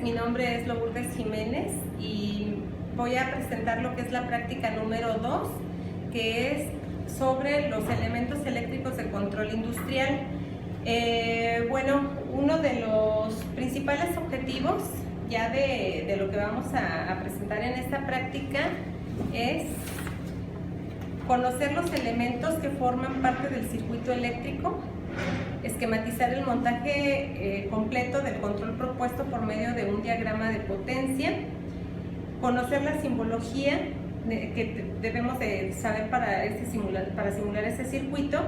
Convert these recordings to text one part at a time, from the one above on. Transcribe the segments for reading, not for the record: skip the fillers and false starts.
mi nombre es Lourdes Jiménez y voy a presentar lo que es la práctica número 2, que es sobre los elementos eléctricos de control industrial. Bueno, uno de los principales objetivos ya de lo que vamos a presentar en esta práctica es conocer los elementos que forman parte del circuito eléctrico, esquematizar el montaje completo del control propuesto por medio de un diagrama de potencia, conocer la simbología que debemos de saber para simular este circuito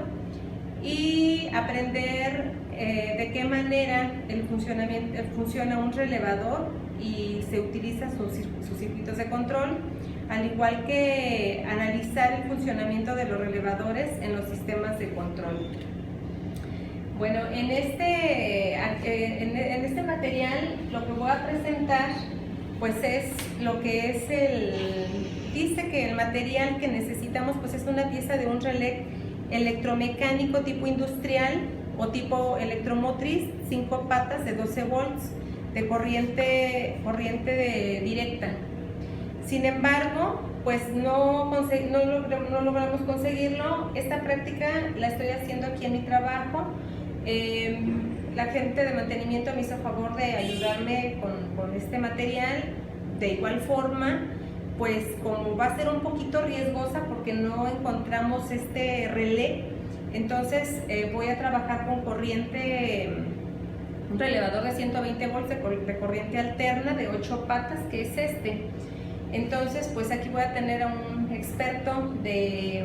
y aprender de qué manera funciona un relevador y se utilizan sus circuitos de control, al igual que analizar el funcionamiento de los relevadores en los sistemas de control. Bueno, en este material lo que voy a presentar pues es lo que es dice que el material que necesitamos pues es una pieza de un relé electromecánico tipo industrial o tipo electromotriz, 5 patas de 12 volts de corriente directa. Sin embargo, pues no logramos conseguirlo. Esta práctica la estoy haciendo aquí en mi trabajo. La gente de mantenimiento me hizo favor de ayudarme con este material. De igual forma, pues como va a ser un poquito riesgosa porque no encontramos este relé, entonces voy a trabajar con un relevador de 120 volts de corriente alterna de 8 patas, que es este. Entonces, pues aquí voy a tener a un experto de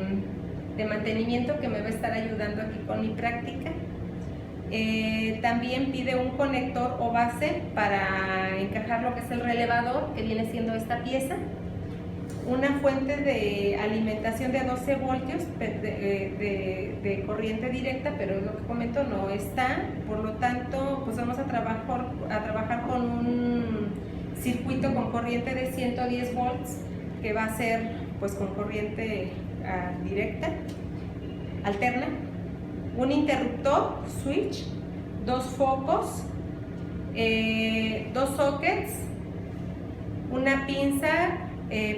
mantenimiento que me va a estar ayudando aquí con mi práctica. También pide un conector o base para encajar lo que es el relevador, que viene siendo esta pieza. Una fuente de alimentación de 12 voltios de corriente directa, pero lo que comento no está, por lo tanto pues vamos a trabajar con un circuito con corriente de 110 volts que va a ser pues con corriente directa, alterna, un interruptor, switch, 2 focos, 2 sockets, una pinza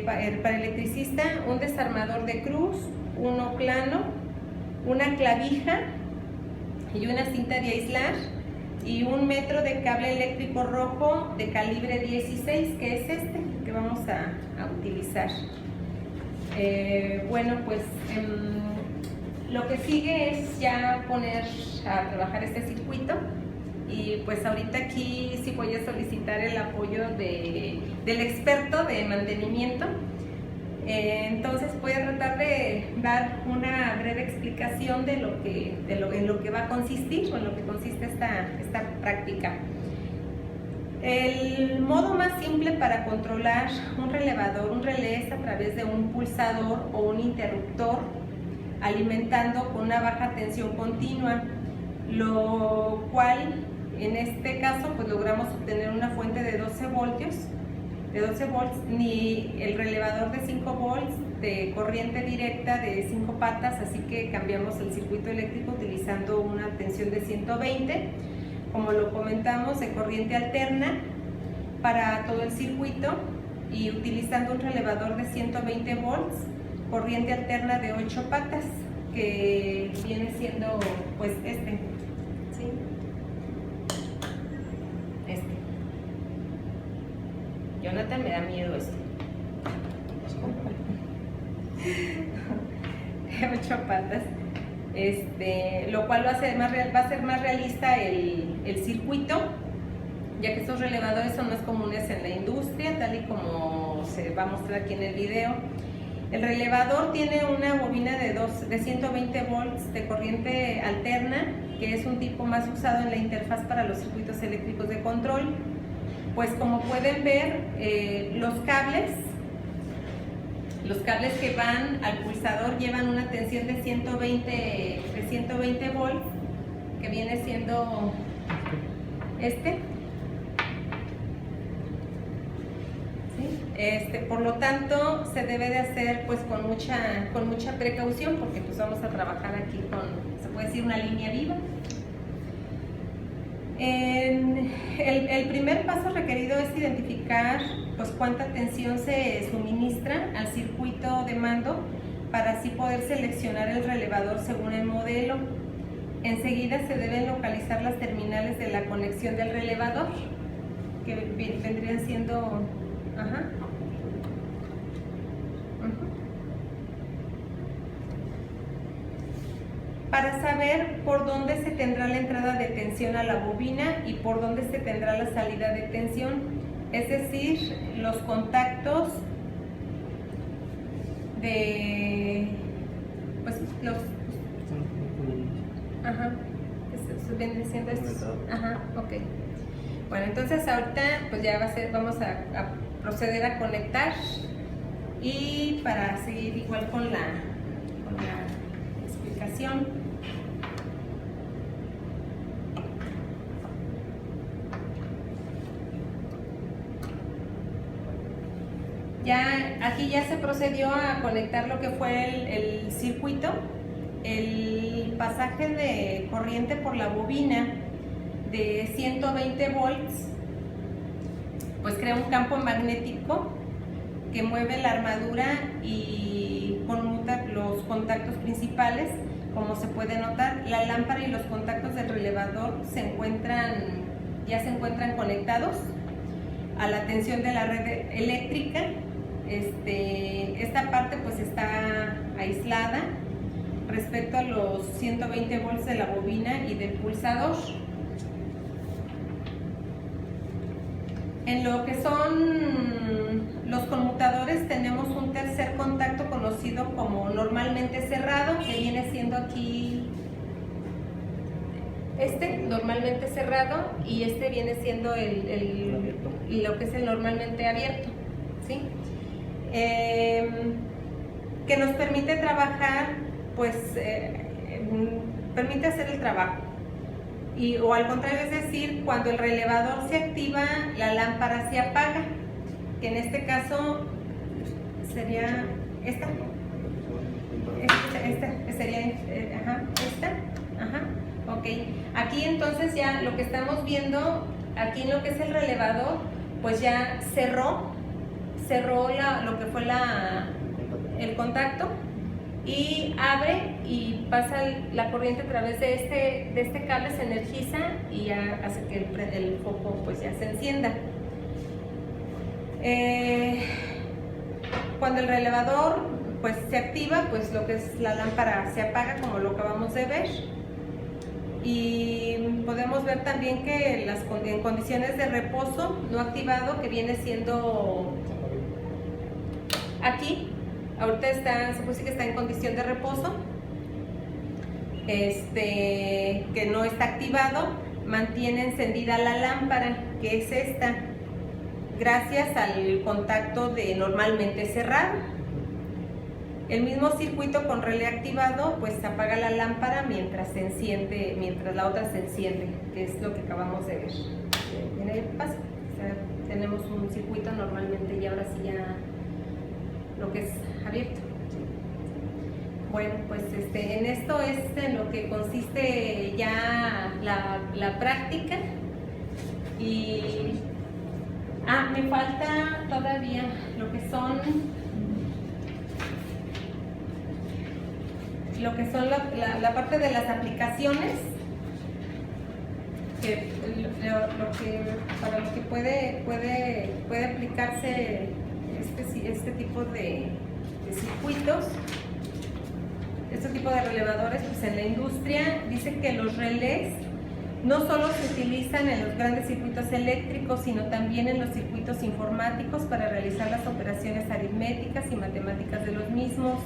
para electricista, un desarmador de cruz, uno plano, una clavija y una cinta de aislar y 1 metro de cable eléctrico rojo de calibre 16, que es este que vamos a utilizar. Bueno, pues lo que sigue es ya poner a trabajar este circuito. Y pues ahorita aquí sí voy a solicitar el apoyo del experto de mantenimiento. Entonces voy a tratar de dar una breve explicación en lo que va a consistir o en lo que consiste esta práctica. El modo más simple para controlar un relé es a través de un pulsador o un interruptor alimentando con una baja tensión continua, lo cual en este caso pues logramos obtener una fuente de 12 volts, ni el relevador de 5 volts de corriente directa de 5 patas, así que cambiamos el circuito eléctrico utilizando una tensión de 120, como lo comentamos, de corriente alterna para todo el circuito y utilizando un relevador de 120 volts, corriente alterna de 8 patas, que viene siendo pues este, ¿sí? Jonathan, me da miedo esto. 8 patas. Lo cual va a ser más realista el circuito, ya que estos relevadores son más comunes en la industria, tal y como se va a mostrar aquí en el video. El relevador tiene una bobina de 120 volts de corriente alterna, que es un tipo más usado en la interfaz para los circuitos eléctricos de control. Pues como pueden ver, los cables que van al pulsador llevan una tensión de 120 volts, que viene siendo este. ¿Sí? Por lo tanto, se debe de hacer pues con mucha precaución, porque pues vamos a trabajar aquí con, se puede decir, una línea viva. El primer paso requerido es identificar pues cuánta tensión se suministra al circuito de mando para así poder seleccionar el relevador según el modelo. Enseguida se deben localizar las terminales de la conexión del relevador, que vendrían siendo... Para saber por dónde se tendrá la entrada de tensión a la bobina y por dónde se tendrá la salida de tensión, es decir, los contactos de pues los vienen siendo estos. Ok. Bueno, entonces ahorita pues ya vamos a proceder a conectar, y para seguir igual con la explicación. Aquí ya se procedió a conectar lo que fue el circuito. El pasaje de corriente por la bobina de 120 volts pues crea un campo magnético que mueve la armadura y conmuta los contactos principales. Como se puede notar, la lámpara y los contactos del relevador ya se encuentran conectados a la tensión de la red eléctrica. Esta parte pues está aislada respecto a los 120 volts de la bobina y del pulsador. En lo que son los conmutadores tenemos un tercer contacto conocido como normalmente cerrado, que viene siendo aquí normalmente cerrado, y viene siendo lo que es el normalmente abierto, ¿sí? Que nos permite trabajar, pues permite hacer el trabajo, o al contrario, es decir, cuando el relevador se activa, la lámpara se apaga, que en este caso sería esta. Ok, aquí entonces ya lo que estamos viendo, aquí en lo que es el relevador, pues ya cerró lo que fue el contacto, y abre y pasa la corriente a través de este cable, se energiza y ya hace que el foco pues ya se encienda. Cuando el relevador pues se activa, pues lo que es la lámpara se apaga, como lo acabamos de ver, y podemos ver también que en condiciones de reposo no activado, que viene siendo aquí, ahorita se puede decir que está en condición de reposo, que no está activado, mantiene encendida la lámpara, que es esta, gracias al contacto de normalmente cerrado. El mismo circuito con relé activado pues apaga la lámpara mientras la otra se enciende, que es lo que acabamos de ver. Viene el paso. O sea, tenemos un circuito normalmente, y ahora sí ya lo que es abierto. Bueno, pues en esto es en lo que consiste ya la práctica. Y me falta todavía lo que son la parte de las aplicaciones, para lo que puede aplicarse este tipo de circuitos, este tipo de relevadores. Pues en la industria dice que los relés no solo se utilizan en los grandes circuitos eléctricos, sino también en los circuitos informáticos para realizar las operaciones aritméticas y matemáticas de los mismos.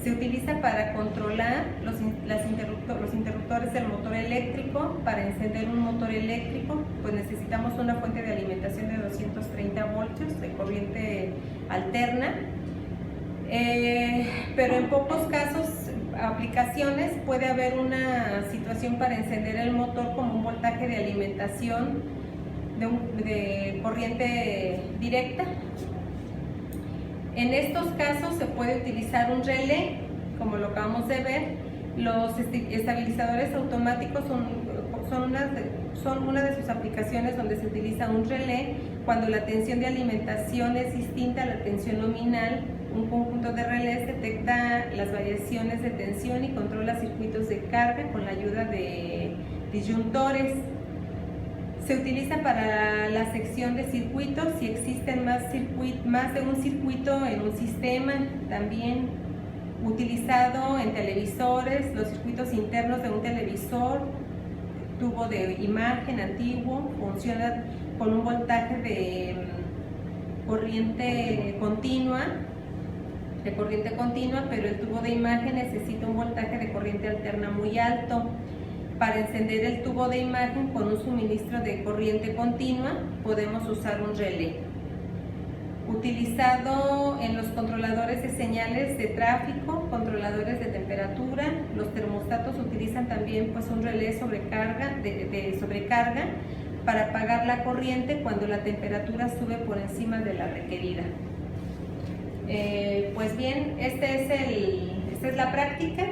Se utiliza para controlar los interruptores del motor eléctrico. Para encender un motor eléctrico, pues necesitamos una fuente de alimentación de 230 voltios de corriente alterna. Pero en pocos casos, aplicaciones, puede haber una situación para encender el motor como un voltaje de alimentación de corriente directa. En estos casos se puede utilizar un relé, como lo acabamos de ver. Los estabilizadores automáticos son son una de sus aplicaciones donde se utiliza un relé cuando la tensión de alimentación es distinta a la tensión nominal. Un conjunto de relés detecta las variaciones de tensión y controla circuitos de carga con la ayuda de disyuntores. Se utiliza para la sección de circuitos si existen más de un circuito en un sistema. También utilizado en televisores, los circuitos internos de un televisor, tubo de imagen antiguo, funciona con un voltaje de corriente continua, pero el tubo de imagen necesita un voltaje de corriente alterna muy alto. Para encender el tubo de imagen con un suministro de corriente continua, podemos usar un relé. Utilizado en los controladores de señales de tráfico, controladores de temperatura, los termostatos utilizan también un relé de sobrecarga para apagar la corriente cuando la temperatura sube por encima de la requerida. Pues bien, esta es la práctica.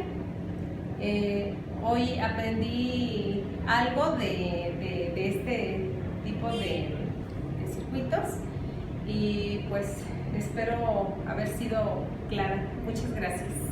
Hoy aprendí algo de este tipo de circuitos y pues espero haber sido clara. Muchas gracias.